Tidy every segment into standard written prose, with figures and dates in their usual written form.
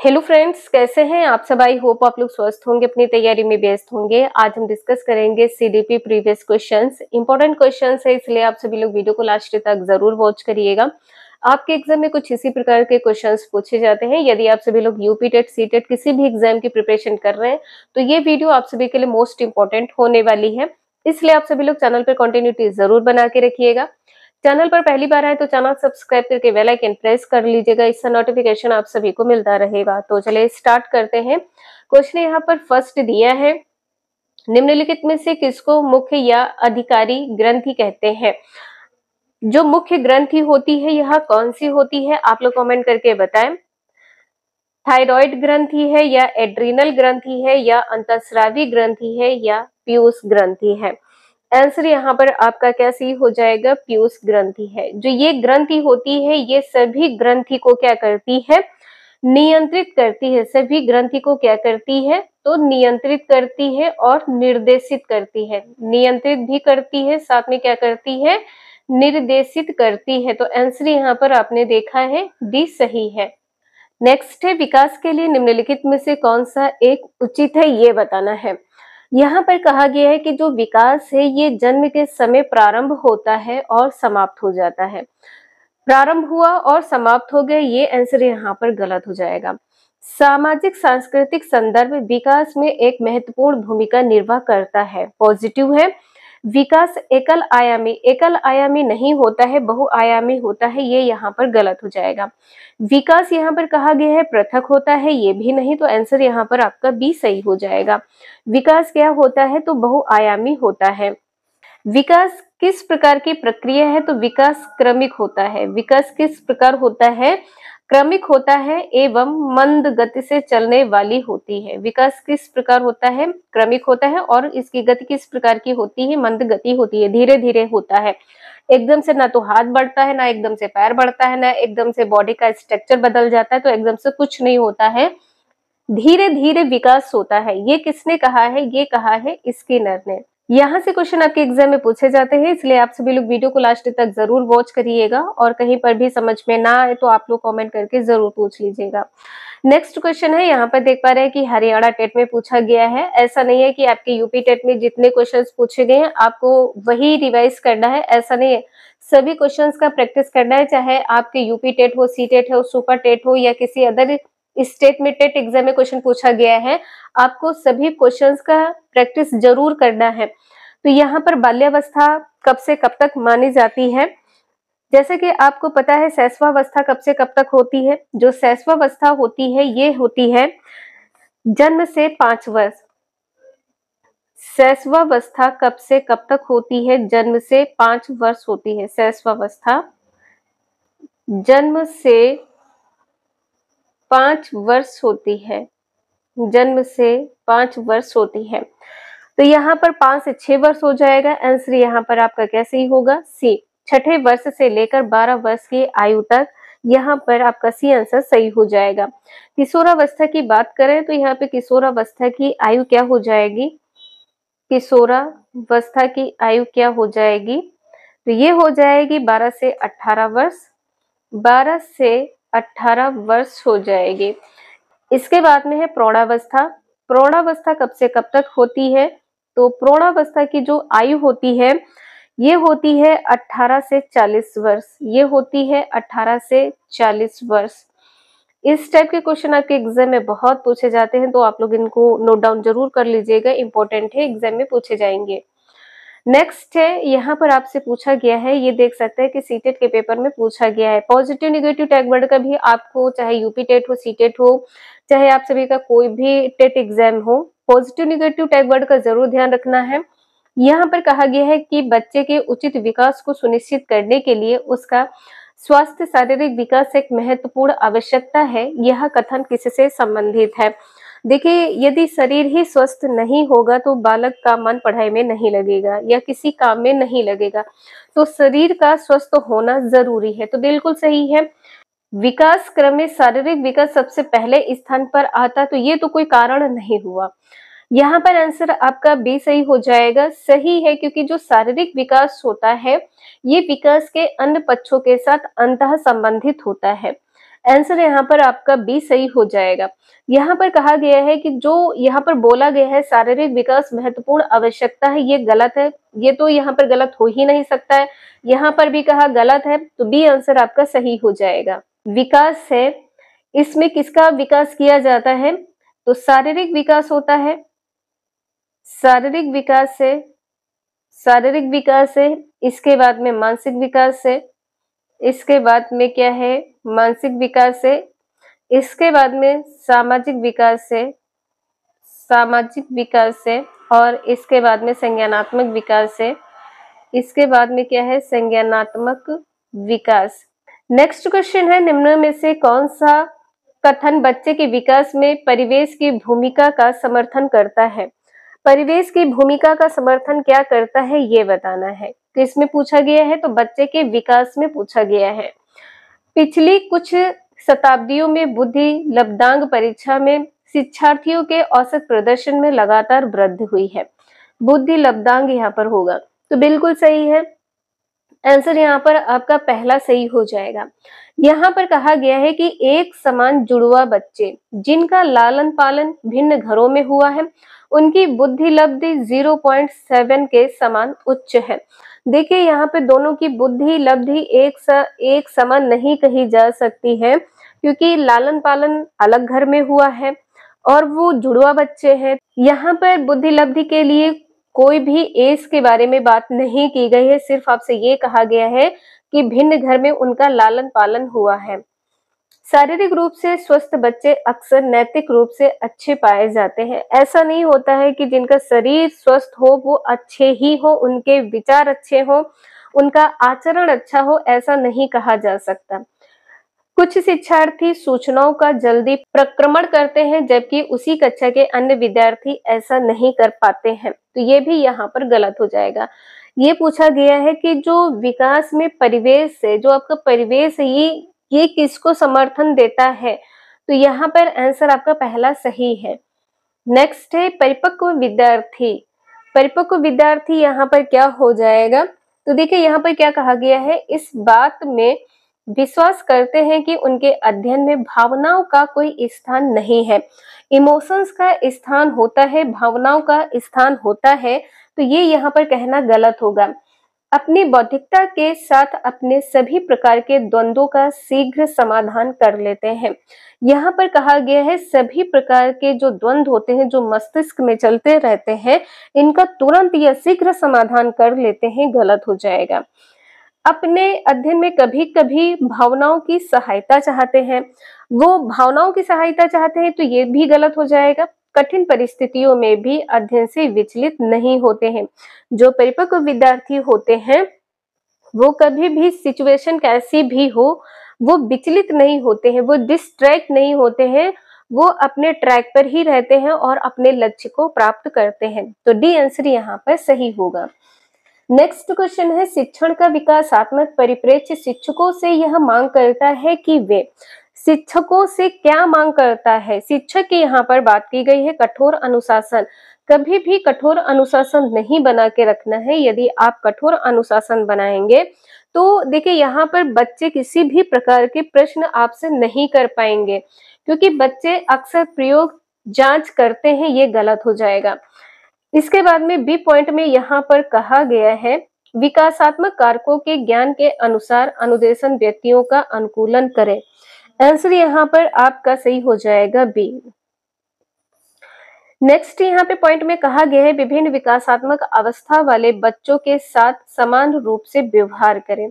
Hello friends, कैसे हैं आप सब। आई होप आप लोग स्वस्थ होंगे, अपनी तैयारी में व्यस्त होंगे। आज हम डिस्कस करेंगे CDP previous questions. Important questions है, इसलिए आप सभी लोग वीडियो को लास्ट तक जरूर वॉच करिएगा। आपके एग्जाम में कुछ इसी प्रकार के क्वेश्चंस पूछे जाते हैं। यदि आप सभी लोग यूपी टेट, सी टेट किसी भी एग्जाम की प्रिपरेशन कर रहे हैं तो ये वीडियो आप सभी के लिए मोस्ट इंपॉर्टेंट होने वाली है, इसलिए आप सभी लोग चैनल पर कंटिन्यूटी जरूर बना के रखिएगा। चैनल पर पहली बार आए तो चैनल सब्सक्राइब करके बेल आइकन प्रेस कर लीजिएगा, इससे नोटिफिकेशन आप सभी को मिलता रहेगा। तो चलिए स्टार्ट करते हैं। क्वेश्चन यहाँ पर फर्स्ट दिया है, निम्नलिखित में से किसको मुख्य या अधिकारी ग्रंथि कहते हैं। जो मुख्य ग्रंथि होती है यह कौन सी होती है, आप लोग कमेंट करके बताएं। थायराइड ग्रंथि है या एड्रीनल ग्रंथि है या अंतःस्रावी ग्रंथि है या पीयूष ग्रंथि है। आंसर यहाँ पर आपका क्या सही हो जाएगा, पीयूष ग्रंथि है। जो ये ग्रंथि होती है ये सभी ग्रंथि को क्या करती है, नियंत्रित करती है। सभी ग्रंथि को क्या करती है, तो नियंत्रित करती है और निर्देशित करती है। नियंत्रित भी करती है, साथ में क्या करती है, निर्देशित करती है। तो आंसर यहाँ पर आपने देखा है डी सही है। नेक्स्ट है, विकास के लिए निम्नलिखित में से कौन सा एक उचित है, ये बताना है। यहाँ पर कहा गया है कि जो विकास है ये जन्म के समय प्रारंभ होता है और समाप्त हो जाता है। प्रारंभ हुआ और समाप्त हो गया, ये आंसर यहाँ पर गलत हो जाएगा। सामाजिक सांस्कृतिक संदर्भ विकास में एक महत्वपूर्ण भूमिका निर्वाह करता है, पॉजिटिव है। विकास एकल आयामी नहीं होता है, बहुआयामी होता है, ये यहाँ पर गलत हो जाएगा। विकास यहाँ पर कहा गया है पृथक होता है, ये भी नहीं, तो आंसर यहाँ पर आपका बी सही हो जाएगा। विकास क्या होता है, तो बहुआयामी होता है। विकास किस प्रकार की प्रक्रिया है, तो विकास क्रमिक होता है। विकास किस प्रकार होता है, क्रमिक होता है एवं मंद गति से चलने वाली होती है। विकास किस प्रकार होता है, क्रमिक होता है, और इसकी गति किस प्रकार की होती है, मंद गति होती है, धीरे धीरे होता है। एकदम से ना तो हाथ बढ़ता है, ना एकदम से पैर बढ़ता है, ना एकदम से बॉडी का स्ट्रक्चर बदल जाता है, तो एकदम से कुछ नहीं होता है, धीरे धीरे विकास होता है। ये किसने कहा है, ये कहा है स्किनर ने। यहाँ से क्वेश्चन आपके एग्जाम में पूछे जाते हैं, इसलिए आप सभी लोग वीडियो को लास्ट तक जरूर वॉच करिएगा, और कहीं पर भी समझ में ना आए तो आप लोग कमेंट करके जरूर पूछ लीजिएगा। नेक्स्ट क्वेश्चन है, यहाँ पर देख पा रहे हैं कि हरियाणा टेट में पूछा गया है। ऐसा नहीं है कि आपके यूपी टेट में जितने क्वेश्चंस पूछे गए हैं आपको वही रिवाइज करना है, ऐसा नहीं है। सभी क्वेश्चंस का प्रैक्टिस करना है, चाहे आपके यूपी टेट हो, सी टेट हो, सुपर टेट हो, या किसी अदर स्टेट में टेट एग्जाम में क्वेश्चन पूछा गया है, आपको सभी क्वेश्चंस का प्रैक्टिस जरूर करना है। तो यहाँ पर बाल्यावस्था कब से कब तक मानी जाती है, जैसे कि आपको पता है शैशवावस्था कब से कब तक होती है। जो शैशवावस्था होती है ये होती है जन्म से 5 वर्ष। शैशवावस्था कब से कब तक होती है, जन्म से 5 वर्ष होती है। शैशवावस्था जन्म से 5 वर्ष होती है, जन्म से 5 वर्ष होती है। तो यहाँ पर 5 से 6 वर्ष हो जाएगा। आंसर यहाँ पर आपका कैसे ही होगा, सी। छठे वर्ष से लेकर 12 वर्ष की आयु तक, यहाँ पर आपका सी आंसर सही हो जाएगा। किशोरावस्था की बात करें तो यहाँ पे किशोरावस्था की आयु क्या हो जाएगी, किशोरावस्था की आयु क्या हो जाएगी, तो ये हो जाएगी 12 से 18 वर्ष। 12 से 18 वर्ष हो जाएगी। इसके बाद में है प्रौढ़ावस्था। प्रौढ़ावस्था कब से कब तक होती है, तो प्रौढ़ावस्था की जो आयु होती है ये होती है 18 से 40 वर्ष। ये होती है 18 से 40 वर्ष। इस टाइप के क्वेश्चन आपके एग्जाम में बहुत पूछे जाते हैं, तो आप लोग इनको नोट डाउन जरूर कर लीजिएगा, इंपॉर्टेंट है, एग्जाम में पूछे जाएंगे। नेक्स्ट है, यहाँ पर आपसे पूछा गया है, ये देख सकते हैं कि सीटेट के पेपर में पूछा गया है। पॉजिटिव निगेटिव टैग वर्ड का भी आपको, चाहे यूपी टेट हो, सी टेट हो, चाहे आप सभी का कोई भी टेट एग्जाम हो, पॉजिटिव निगेटिव टैग वर्ड का जरूर ध्यान रखना है। यहाँ पर कहा गया है कि बच्चे के उचित विकास को सुनिश्चित करने के लिए उसका स्वास्थ्य शारीरिक विकास एक महत्वपूर्ण आवश्यकता है। यह कथन किससे संबंधित है। देखिए, यदि शरीर ही स्वस्थ नहीं होगा तो बालक का मन पढ़ाई में नहीं लगेगा या किसी काम में नहीं लगेगा, तो शरीर का स्वस्थ होना जरूरी है। तो बिल्कुल सही है, विकास क्रम में शारीरिक विकास सबसे पहले स्थान पर आता, तो ये तो कोई कारण नहीं हुआ। यहाँ पर आंसर आपका बी सही हो जाएगा। सही है, क्योंकि जो शारीरिक विकास होता है ये विकास के अन्य पक्षों के साथ अंतः संबंधित होता है। आंसर यहाँ पर आपका बी सही हो जाएगा। यहाँ पर कहा गया है कि जो यहाँ पर बोला गया है शारीरिक विकास महत्वपूर्ण आवश्यकता है, ये गलत है। ये तो यहाँ पर गलत हो ही नहीं सकता है। यहाँ पर भी कहा गलत है, तो बी आंसर आपका सही हो जाएगा। विकास है, इसमें किसका विकास किया जाता है? तो शारीरिक विकास होता है, शारीरिक विकास है, शारीरिक विकास है। इसके बाद में मानसिक विकास है, इसके बाद में क्या है? मानसिक विकास है। इसके बाद में सामाजिक विकास है, सामाजिक विकास है। और इसके बाद में संज्ञानात्मक विकास है। इसके बाद में क्या है? संज्ञानात्मक विकास। नेक्स्ट क्वेश्चन है, निम्न में से कौन सा कथन बच्चे के विकास में परिवेश की भूमिका का समर्थन करता है? परिवेश की भूमिका का समर्थन क्या करता है, ये बताना है। तो इसमें पूछा गया है, तो बच्चे के विकास में पूछा गया है। पिछली कुछ शताब्दियों में बुद्धि लब्धांक परीक्षा में शिक्षार्थियों के औसत प्रदर्शन में लगातार वृद्धि हुई है। बुद्धि लब्धांक यहाँ पर होगा, तो बिल्कुल सही है। आंसर यहाँ पर आपका पहला सही हो जाएगा। यहाँ पर कहा गया है कि एक समान जुड़वा बच्चे जिनका लालन पालन भिन्न घरों में हुआ है, उनकी बुद्धि लब्धि 0.7 के समान उच्च है। देखिए यहाँ पे दोनों की बुद्धि लब्धि एक समान नहीं कही जा सकती है, क्योंकि लालन पालन अलग घर में हुआ है और वो जुड़वा बच्चे हैं। यहाँ पर बुद्धि लब्धि के लिए कोई भी एज के बारे में बात नहीं की गई है, सिर्फ आपसे ये कहा गया है कि भिन्न घर में उनका लालन पालन हुआ है। शारीरिक रूप से स्वस्थ बच्चे अक्सर नैतिक रूप से अच्छे पाए जाते हैं। ऐसा नहीं होता है कि जिनका शरीर स्वस्थ हो वो अच्छे ही हो, उनके विचार अच्छे हो, उनका आचरण अच्छा हो, ऐसा नहीं कहा जा सकता। कुछ शिक्षार्थी सूचनाओं का जल्दी प्रक्रमण करते हैं, जबकि उसी कक्षा के अन्य विद्यार्थी ऐसा नहीं कर पाते हैं, तो ये भी यहाँ पर गलत हो जाएगा। ये पूछा गया है कि जो विकास में परिवेश है, जो आपका परिवेश है, ये किसको समर्थन देता है, तो यहाँ पर आंसर आपका पहला सही है। नेक्स्ट है परिपक्व विद्यार्थी। परिपक्व विद्यार्थी यहाँ पर क्या हो जाएगा? तो देखिए यहाँ पर क्या कहा गया है, इस बात में विश्वास करते हैं कि उनके अध्ययन में भावनाओं का कोई स्थान नहीं है। इमोशंस का स्थान होता है, भावनाओं का स्थान होता है, तो ये यहाँ पर कहना गलत होगा। अपनी बौद्धिकता के साथ अपने सभी प्रकार के द्वंद्वों का शीघ्र समाधान कर लेते हैं। यहाँ पर कहा गया है सभी प्रकार के जो द्वंद्व होते हैं, जो मस्तिष्क में चलते रहते हैं, इनका तुरंत या शीघ्र समाधान कर लेते हैं, गलत हो जाएगा। अपने अध्ययन में कभी कभी भावनाओं की सहायता चाहते हैं, वो भावनाओं की सहायता चाहते हैं, तो ये भी गलत हो जाएगा। कठिन परिस्थितियों में भी अध्ययन से विचलित नहीं होते हैं। जो परिपक्व विद्यार्थी होते हैं वो कभी भी सिचुएशन कैसी भी हो वो विचलित नहीं होते हैं, वो डिस्ट्रैक्ट नहीं होते हैं, वो अपने ट्रैक पर ही रहते हैं और अपने लक्ष्य को प्राप्त करते हैं। तो डी आंसर यहाँ पर सही होगा। नेक्स्ट क्वेश्चन है, शिक्षण का विकासात्मक परिप्रेक्ष्य शिक्षकों से यह मांग करता है कि वे शिक्षकों से क्या मांग करता है? शिक्षक की यहाँ पर बात की गई है कठोर अनुशासन। कभी भी कठोर अनुशासन नहीं बना के रखना है। यदि आप कठोर अनुशासन बनाएंगे तो देखिए यहाँ पर बच्चे किसी भी प्रकार के प्रश्न आपसे नहीं कर पाएंगे, क्योंकि बच्चे अक्सर प्रयोग जांच करते हैं, ये गलत हो जाएगा। इसके बाद में बी पॉइंट में यहाँ पर कहा गया है विकासात्मक कारकों के ज्ञान के अनुसार अनुदेशन व्यक्तियों का अनुकूलन करें। आंसर यहाँ पर आपका सही हो जाएगा बी। नेक्स्ट यहाँ पे पॉइंट में कहा गया है विभिन्न विकासात्मक अवस्था वाले बच्चों के साथ समान रूप से व्यवहार करें।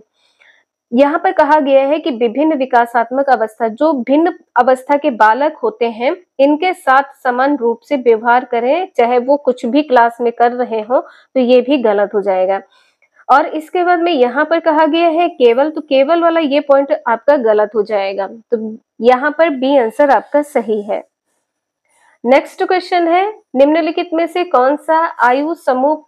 यहाँ पर कहा गया है कि विभिन्न विकासात्मक अवस्था, जो भिन्न अवस्था के बालक होते हैं, इनके साथ समान रूप से व्यवहार करें, चाहे वो कुछ भी क्लास में कर रहे हो, तो ये भी गलत हो जाएगा। और इसके बाद में यहाँ पर कहा गया है केवल, तो केवल वाला ये पॉइंट आपका गलत हो जाएगा, तो यहाँ पर बी आंसर आपका सही है। नेक्स्ट क्वेश्चन है, निम्नलिखित में से कौन सा आयु समूह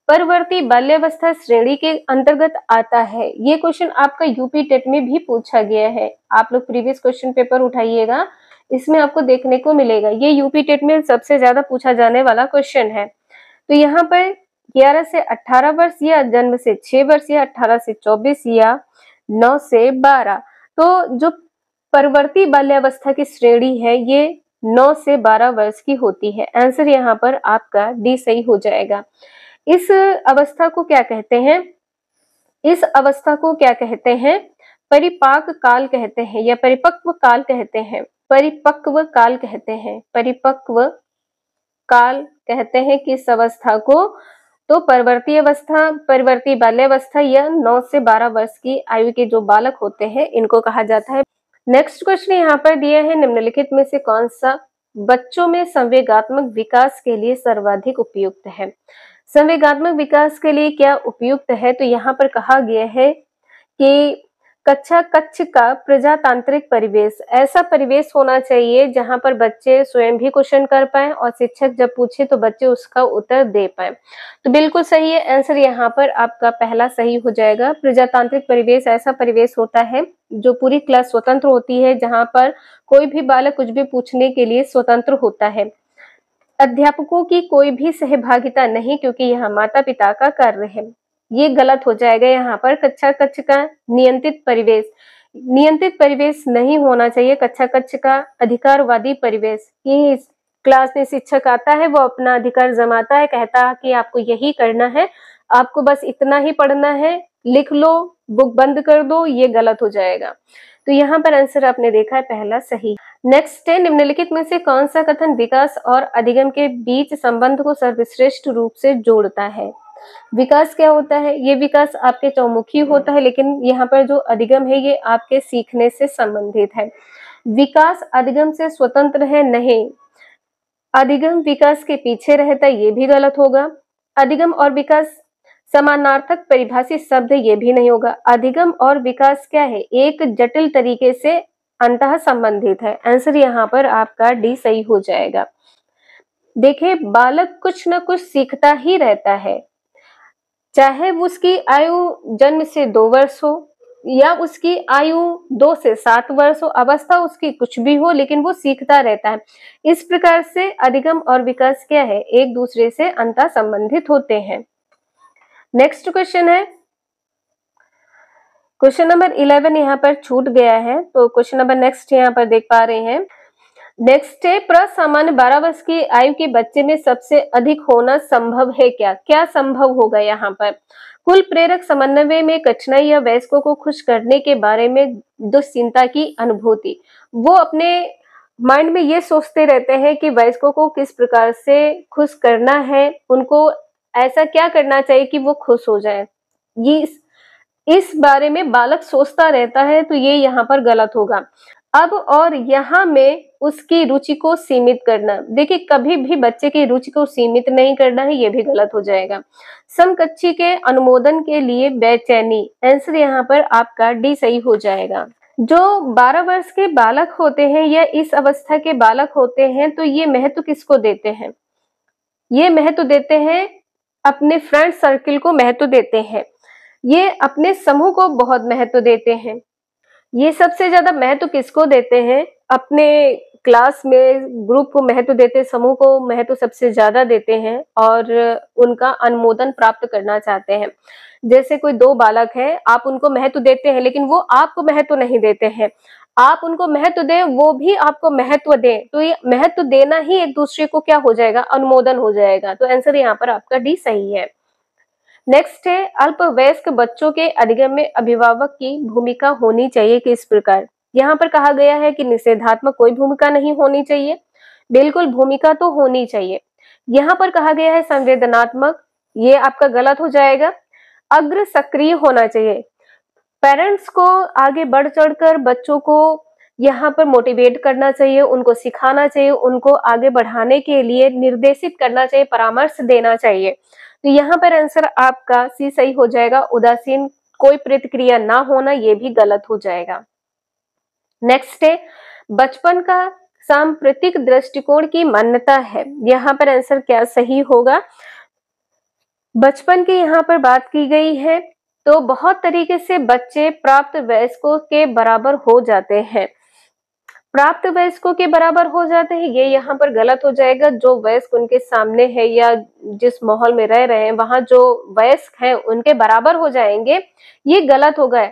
परवर्ती बाल्यावस्था श्रेणी के अंतर्गत आता है? ये क्वेश्चन आपका यूपी टेट में भी पूछा गया है। आप लोग प्रीवियस क्वेश्चन पेपर उठाइएगा, इसमें आपको देखने को मिलेगा। ये यूपी टेट में सबसे ज्यादा पूछा जाने वाला क्वेश्चन है। तो यहाँ पर 11 से 18 वर्ष या जन्म से 6 वर्ष या 18 से 24 या 9 से 12, तो जो परवर्ती बाल्यावस्था की श्रेणी है ये 9 से 12 वर्ष की होती है। आंसर यहाँ पर आपका डी सही हो जाएगा। इस अवस्था को क्या कहते हैं? इस अवस्था को क्या कहते हैं? परिपाक काल कहते हैं या परिपक्व काल कहते हैं। परिपक्व काल कहते हैं, परिपक्व काल कहते हैं किस अवस्था को? तो परवर्ती अवस्था, परवर्ती बाल्यावस्था या 9 से 12 वर्ष की आयु के जो बालक होते हैं इनको कहा जाता है। नेक्स्ट क्वेश्चन यहाँ पर दिया है, निम्नलिखित में से कौन सा बच्चों में संवेगात्मक विकास के लिए सर्वाधिक उपयुक्त है? संवेगात्मक विकास के लिए क्या उपयुक्त है? तो यहाँ पर कहा गया है कि कक्षा कक्ष का प्रजातांत्रिक परिवेश, ऐसा परिवेश होना चाहिए जहां पर बच्चे स्वयं भी क्वेश्चन कर पाए और शिक्षक जब पूछे तो बच्चे उसका उत्तर दे पाए। तो बिल्कुल सही है, आंसर यहाँ पर आपका पहला सही हो जाएगा। प्रजातांत्रिक परिवेश ऐसा परिवेश होता है जो पूरी क्लास स्वतंत्र होती है, जहां पर कोई भी बालक कुछ भी पूछने के लिए स्वतंत्र होता है। अध्यापकों की कोई भी सहभागिता नहीं, क्योंकि यह माता पिता का कार्य है। ये गलत हो जाएगा यहाँ पर। कक्षा कक्ष का नियंत्रित परिवेश, नियंत्रित परिवेश नहीं होना चाहिए। कक्षा कक्ष का अधिकारवादी परिवेश, कि क्लास में शिक्षक आता है, वो अपना अधिकार जमाता है, कहता है कि आपको यही करना है, आपको बस इतना ही पढ़ना है, लिख लो, बुक बंद कर दो, ये गलत हो जाएगा। तो यहाँ पर आंसर आपने देखा है पहला सही। नेक्स्ट है, निम्नलिखित में से कौन सा कथन विकास और अधिगम के बीच संबंध को सर्वश्रेष्ठ रूप से जोड़ता है? विकास क्या होता है? ये विकास आपके चौमुखी होता है, लेकिन यहाँ पर जो अधिगम है ये आपके सीखने से संबंधित है। विकास अधिगम से स्वतंत्र है? नहीं, अधिगम विकास के पीछे रहता है, ये भी गलत होगा। अधिगम और विकास समानार्थक परिभाषित शब्द, ये भी नहीं होगा। अधिगम और विकास क्या है? एक जटिल तरीके से अंतः संबंधित है। आंसर यहाँ पर आपका डी सही हो जाएगा। देखिए, बालक कुछ न कुछ सीखता ही रहता है, चाहे उसकी आयु जन्म से 2 वर्ष हो या उसकी आयु 2 से 7 वर्ष हो, अवस्था उसकी कुछ भी हो, लेकिन वो सीखता रहता है। इस प्रकार से अधिगम और विकास क्या है? एक दूसरे से अंतः संबंधित होते हैं। नेक्स्ट क्वेश्चन है, क्वेश्चन नंबर 11 यहाँ पर छूट गया है, तो क्वेश्चन नंबर नेक्स्ट यहाँ पर देख पा रहे हैं। नेक्स्ट है, प्रसामान्य 12 वर्ष की आयु के बच्चे में सबसे अधिक होना संभव है क्या? क्या संभव होगा यहाँ पर? कुल प्रेरक समन्वय में कठिनाई या वयस्कों को खुश करने के बारे में दुश्चिंता की अनुभूति। वो अपने माइंड में ये सोचते रहते हैं कि वयस्कों को किस प्रकार से खुश करना है, उनको ऐसा क्या करना चाहिए कि वो खुश हो जाए, ये इस बारे में बालक सोचता रहता है, तो ये यहाँ पर गलत होगा। अब और यहाँ में उसकी रुचि को सीमित करना, देखिए कभी भी बच्चे की रुचि को सीमित नहीं करना है, ये भी गलत हो जाएगा। समकक्षी के अनुमोदन के लिए बेचैनी, आंसर यहाँ पर आपका डी सही हो जाएगा। जो 12 वर्ष के बालक होते हैं या इस अवस्था के बालक होते हैं, तो ये महत्व किसको देते हैं? ये महत्व देते हैं अपने फ्रेंड सर्किल को महत्व देते हैं, ये अपने समूह को बहुत महत्व देते हैं। ये सबसे ज्यादा महत्व किसको देते हैं? अपने क्लास में ग्रुप को महत्व देते हैं, समूह को महत्व सबसे ज्यादा देते हैं और उनका अनुमोदन प्राप्त करना चाहते हैं। जैसे कोई 2 बालक है, आप उनको महत्व देते हैं, लेकिन वो आपको महत्व नहीं देते हैं। आप उनको महत्व दें, वो भी आपको महत्व दें, तो ये महत्व देना ही एक दूसरे को क्या हो जाएगा? अनुमोदन हो जाएगा। तो आंसर यहाँ पर आपका डी सही है। नेक्स्ट है, अल्पवयस्क बच्चों के अधिगम में अभिभावक की भूमिका होनी चाहिए किस प्रकार? यहाँ पर कहा गया है कि निषेधात्मक कोई भूमिका नहीं होनी चाहिए, बिल्कुल भूमिका तो होनी चाहिए। यहाँ पर कहा गया है संवेदनात्मक, ये आपका गलत हो जाएगा। अग्र सक्रिय होना चाहिए, पेरेंट्स को आगे बढ़ चढ़कर बच्चों को यहाँ पर मोटिवेट करना चाहिए, उनको सिखाना चाहिए, उनको आगे बढ़ाने के लिए निर्देशित करना चाहिए, परामर्श देना चाहिए। तो यहाँ पर आंसर आपका सी सही हो जाएगा। उदासीन, कोई प्रतिक्रिया ना होना, ये भी गलत हो जाएगा। नेक्स्ट है, बचपन का सांप्रतिक दृष्टिकोण की मान्यता है, यहाँ पर आंसर क्या सही होगा? बचपन की यहाँ पर बात की गई है, तो बहुत तरीके से बच्चे प्राप्त वयस्कों के बराबर हो जाते हैं। प्राप्त वयस्कों के बराबर हो जाते हैं, ये यहाँ पर गलत हो जाएगा। जो वयस्क उनके सामने है या जिस माहौल में रह रहे हैं, वहां जो वयस्क हैं उनके बराबर हो जाएंगे, ये गलत होगा।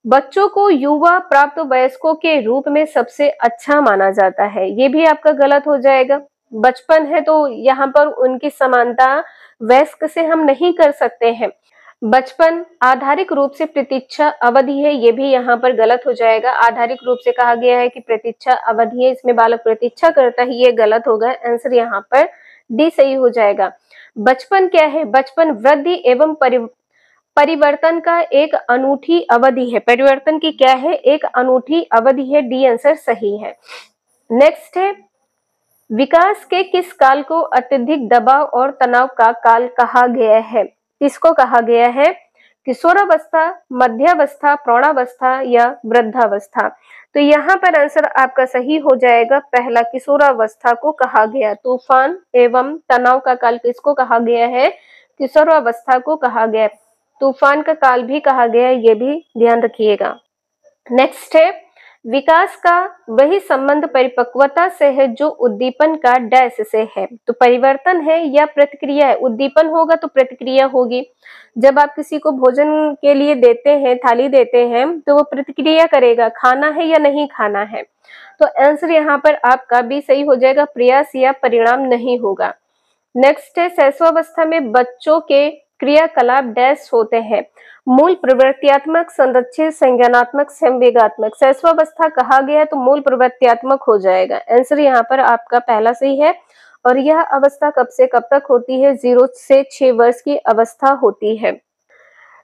बच्चों को युवा प्राप्त वयस्कों के रूप में सबसे अच्छा माना जाता है, ये भी आपका गलत हो जाएगा। बचपन है तो यहाँ पर उनकी समानता वयस्क से हम नहीं कर सकते हैं। बचपन आधारिक रूप से प्रतीक्षा अवधि है, ये भी यहाँ पर गलत हो जाएगा। आधारिक रूप से कहा गया है कि प्रतीक्षा अवधि है, इसमें बालक प्रतीक्षा करता है, ये गलत होगा। आंसर यहाँ पर डी सही हो जाएगा। बचपन क्या है? बचपन वृद्धि एवं परिवर्तन का एक अनूठी अवधि है। परिवर्तन की क्या है? एक अनूठी अवधि है। डी आंसर सही है। नेक्स्ट है, विकास के किस काल को अत्यधिक दबाव और तनाव का काल कहा गया है? किसको कहा गया है? किशोरावस्था, मध्यावस्था, प्रौढ़ावस्था या वृद्धावस्था? तो यहाँ पर आंसर आपका सही हो जाएगा पहला, किशोरावस्था को कहा गया। तूफान एवं तनाव का काल किसको कहा गया है? किशोरावस्था को कहा गया। तूफान का काल भी कहा गया है, ये भी ध्यान रखिएगा। नेक्स्ट है, विकास का वही संबंध परिपक्वता से है जो उद्दीपन का डैश से है। तो परिवर्तन है या प्रतिक्रिया है? उद्दीपन होगा तो प्रतिक्रिया होगी। जब आप किसी को भोजन के लिए देते हैं, थाली देते हैं, तो वो प्रतिक्रिया करेगा, खाना है या नहीं खाना है। तो आंसर यहाँ पर आपका भी सही हो जाएगा, प्रयास या परिणाम नहीं होगा। नेक्स्ट है, शैशवावस्था में बच्चों के क्रियाकलाप डैश होते हैं। मूल प्रवृत्त्यात्मक, संरक्षित, संज्ञानात्मक, संवेगात्मक। शैशवावस्था कहा गया तो मूल प्रवृत्त्यात्मक हो जाएगा। आंसर यहाँ पर आपका पहला सही है। और यह अवस्था कब से कब तक होती है? 0 से 6 वर्ष की अवस्था होती है।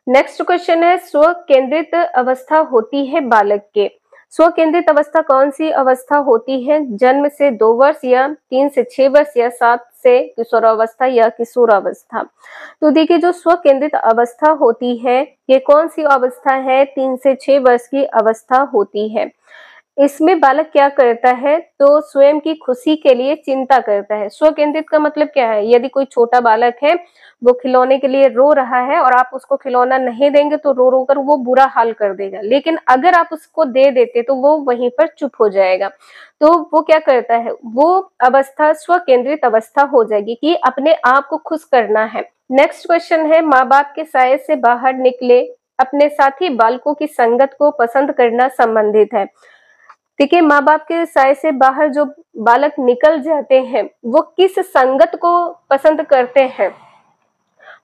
नेक्स्ट क्वेश्चन है, स्व केंद्रित अवस्था होती है बालक के। स्व केंद्रित अवस्था कौन सी अवस्था होती है? जन्म से 2 वर्ष या 3 से 6 वर्ष या 7 से किशोरावस्था या किशोरावस्था? तो देखिए, जो स्व केंद्रित अवस्था होती है ये कौन सी अवस्था है? 3 से 6 वर्ष की अवस्था होती है। इसमें बालक क्या करता है? तो स्वयं की खुशी के लिए चिंता करता है। स्व केंद्रित का मतलब क्या है? यदि कोई छोटा बालक है, वो खिलौने के लिए रो रहा है और आप उसको खिलौना नहीं देंगे तो रो रो कर वो बुरा हाल कर देगा, लेकिन अगर आप उसको दे देते तो वो वहीं पर चुप हो जाएगा। तो वो क्या करता है? वो अवस्था स्व केंद्रित अवस्था हो जाएगी कि अपने आप को खुश करना है। नेक्स्ट क्वेश्चन है, माँ बाप के साये से बाहर निकले अपने साथी बालकों की संगत को पसंद करना संबंधित है। देखिए, माँ बाप के साये से बाहर जो बालक निकल जाते हैं वो किस संगत को पसंद करते हैं?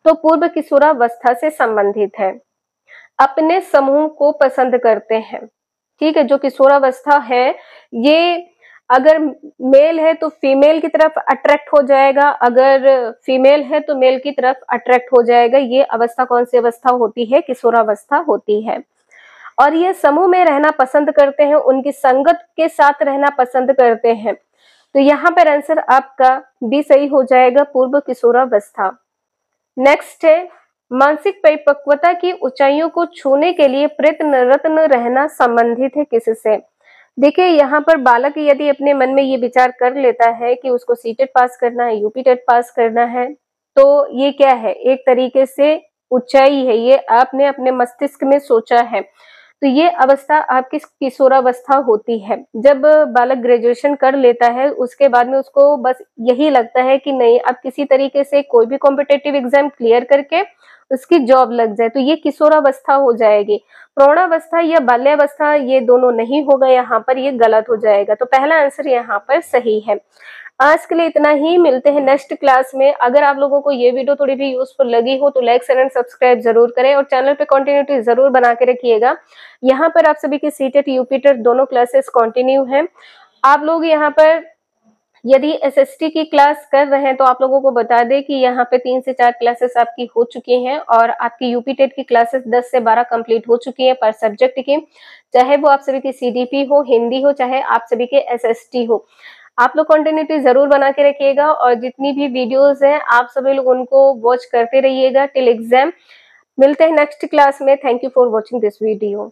तो पूर्व किशोरावस्था से संबंधित है। अपने समूह को पसंद करते हैं। ठीक है, जो किशोरावस्था है ये अगर मेल है तो फीमेल की तरफ अट्रैक्ट हो जाएगा, अगर फीमेल है तो मेल की तरफ अट्रैक्ट हो जाएगा। ये अवस्था कौन सी अवस्था होती है? किशोरावस्था होती है। और ये समूह में रहना पसंद करते हैं, उनकी संगत के साथ रहना पसंद करते हैं। तो यहाँ पर आंसर आपका बी सही हो जाएगा, पूर्व किशोरावस्था। नेक्स्ट है, मानसिक परिपक्वता की ऊंचाइयों को छूने के लिए प्रयत्नरत रहना संबंधित है किससे? देखिए, यहाँ पर बालक यदि अपने मन में ये विचार कर लेता है कि उसको सीटेट पास करना है, यूपीटेट पास करना है, तो ये क्या है? एक तरीके से ऊंचाई है, ये आपने अपने मस्तिष्क में सोचा है। तो ये अवस्था आपकी किशोरावस्था होती है। जब बालक ग्रेजुएशन कर लेता है उसके बाद में उसको बस यही लगता है कि नहीं, अब किसी तरीके से कोई भी कॉम्पिटेटिव एग्जाम क्लियर करके उसकी जॉब लग जाए, तो ये किशोरावस्था हो जाएगी। प्रौढ़ावस्था या बाल्यावस्था ये दोनों नहीं होगा, यहाँ पर ये गलत हो जाएगा। तो पहला आंसर यहाँ पर सही है। आज के लिए इतना ही, मिलते हैं नेक्स्ट क्लास में। अगर आप लोगों को ये वीडियो थोड़ी भी यूजफुल लगी हो तो लाइक शेयर एंड सब्सक्राइब जरूर करें और चैनल पे कंटिन्यूटी जरूर बना के रखिएगा। यहाँ पर आप सभी के सीटेट यूपीटेट दोनों क्लासेस कंटिन्यू हैं। आप लोग यहाँ पर यदि एसएसटी की क्लास कर रहे हैं तो आप लोगों को बता दें कि यहाँ पे 3 से 4 क्लासेस आपकी हो चुकी हैं और आपकी यूपीटेट की क्लासेस 10 से 12 कंप्लीट हो चुकी है पर सब्जेक्ट की, चाहे वो आप सभी की सीडीपी हो, हिंदी हो, चाहे आप सभी के एसएसटी हो। आप लोग कंटिन्यूटी जरूर बना के रखिएगा और जितनी भी वीडियोस हैं आप सभी लोग उनको वॉच करते रहिएगा टिल एग्जाम। मिलते हैं नेक्स्ट क्लास में। Thank you for watching this video.